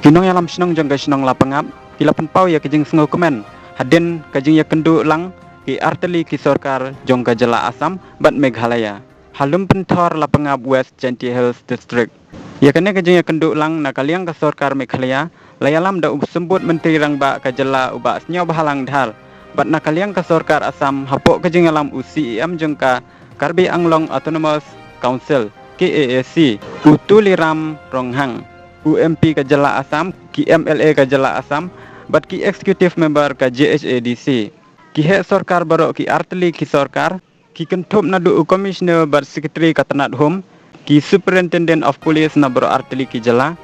Kinong yalam sinong jong ka sinong lapangap, kilapan pau ya kajing sengo komen, hadin kajing ya kendu lang, ki arteli ki sorkar jong ka jala Asam, bat Meghalaya. Halum pentor lapangap West Genty Hills District. Ya kene kajing ya kendu lang nakaliang ka sorkar Meghalaya, layalam da sembut menteri rangba ka jala uba senyaw bahalang dhal. Bat nakaliang ka sorkar Asam hapok kajing yalam UCEM jong ka Karbi Anglong Autonomous Council, KAAC, Utuliram Ronghang. UMP ka Jala Asam, ki MLA ka Jala Asam, bat ki executive member ka JHADC. Ki he sorkar barok ki arteli ki sorkar, ki kentup nadu commissioner bat secretary ka Tanat Home, ki superintendent of police na baro arteli ki Jala,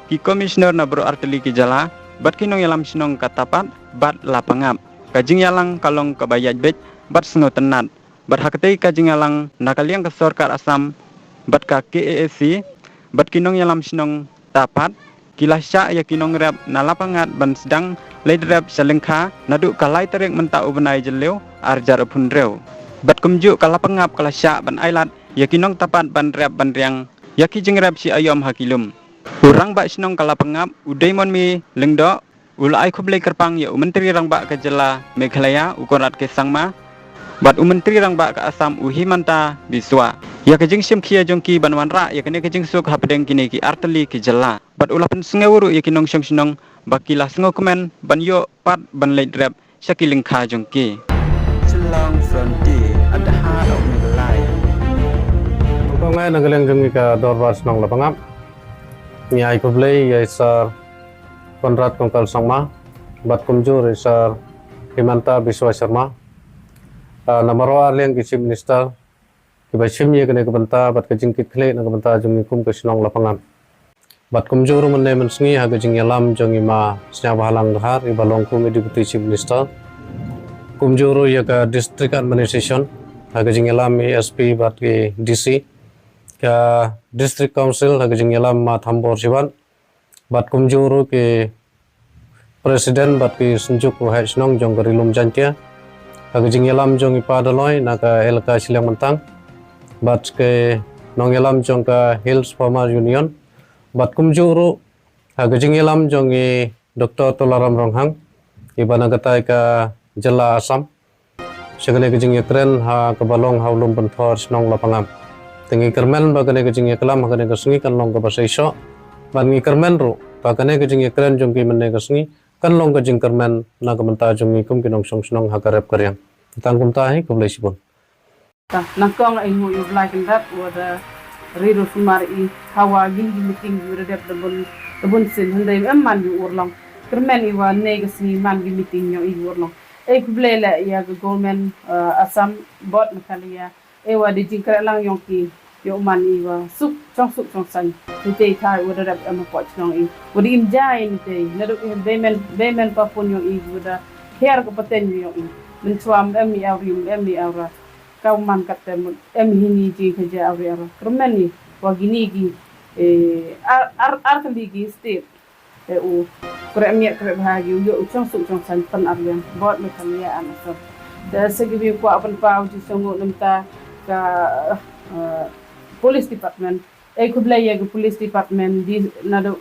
ki commissioner na baro arteli ki Jala, bat kinong yalam sinong katapat, bat lapangap. Kajing yalang kalong kabayaj bet, bat sengo Tanat. Bat hakatay kajing yalang nakaliang ka sorkar Asam, bat ka KAAC, bat kinong yalam sinong dapat kilasya ya kinong rep nalapangat ban sedang lead rep salengkha nadu kalai tarik menta ubenai jeleu arjar punreu bat kumju kalapangap kalasya ban ailat ya kinong tapat ban rep ban riang ya ki jeng rep si ayom hakilum urang ba sinong kalapangap udaimon mi lengdo ulai khublai kerpang ya menteri rang ba ka jela Meghalaya ukorat ke sangma bat menteri rang ba ka Asam uhimanta biswa. Ya kajing sim kia jongki banwanra ya kene kajing suk hapdeng kini ki arteli ki jela. Bat ulapan sengewuru ya kinong syong sinong bakilah sengo komen ban yo pat ban lead rep syakiling kha jongki. Selang frontier at the heart of Meghalaya. Kongai nagaleng jongki ka dorbar senong lapangap. Nyai kublai ya sar Konrad Kongkal Sangma bat kumjur sar Himanta Biswa Sharma. Namarwa leng ki chief minister Kibashim ye kene kebenta bat kajing kitle na kebenta jong kum ke sinong lapangan. Bat kumjuru menne mensengi ha kajing yalam jong ima senya bahalang dhar i balong kum deputy chief minister. Kumjuru ye ka district administration ha kajing yalam ASP bat ke DC ka district council ha kajing yalam ma thambor siban. Bat kumjuru ke presiden bat ke senjuk ha sinong jong karilum jantia. Ha kajing yalam jong ipa daloi na ka elka silang mentang. Bat ke nong yalam jong ka Hills Farmer Union, bat kumjuru ha gajing yalam jong i Dr. Tolaram Ronghang, iba nagatai ka Jala Asam, segala gajing yakren ha kabalong haulum bentor sinong lapangam. Tengi kermen bagane gajing yaklam ha kane kasengi kan long ka basaiso, ban ngi kermen ru bagane gajing yakren jong ki menne kasengi kan long gajing kermen na kamenta jong i kum kinong song sinong ha karep karyang. Tang kumtahi kublai sibon. Nakong ay mo yung like and that wada riro sumari i hawa gindi meeting yura dep dabun sin hunday man yu urlong kermen iwa negasi man gi meeting yo i urlong ay kublela ya government Asam bot Meghalaya ewa di jingkra lang yung ki yo man iwa suk chong san nite thai wada dep poch nong i wada imjay nite nadu bemen papun yo i wada hair ko paten yo i mentuam emi awra kau man katem hini ji kerja awra kermani wagini gi arteli gi state u kremia bahagi yo chong san pan aryan bot Meghalaya anasab da segi ko apan pau ji songo nemta ka police department kublaya ge police department di nado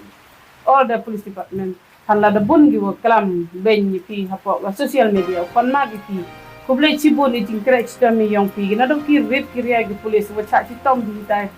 all the police department han la da bun gi wo klam ben pi hapo social media pan ma gi pi kublai cibun i jingkra chita mi yong pi na dong ki red ki ria gi police wa cha chi tom di tai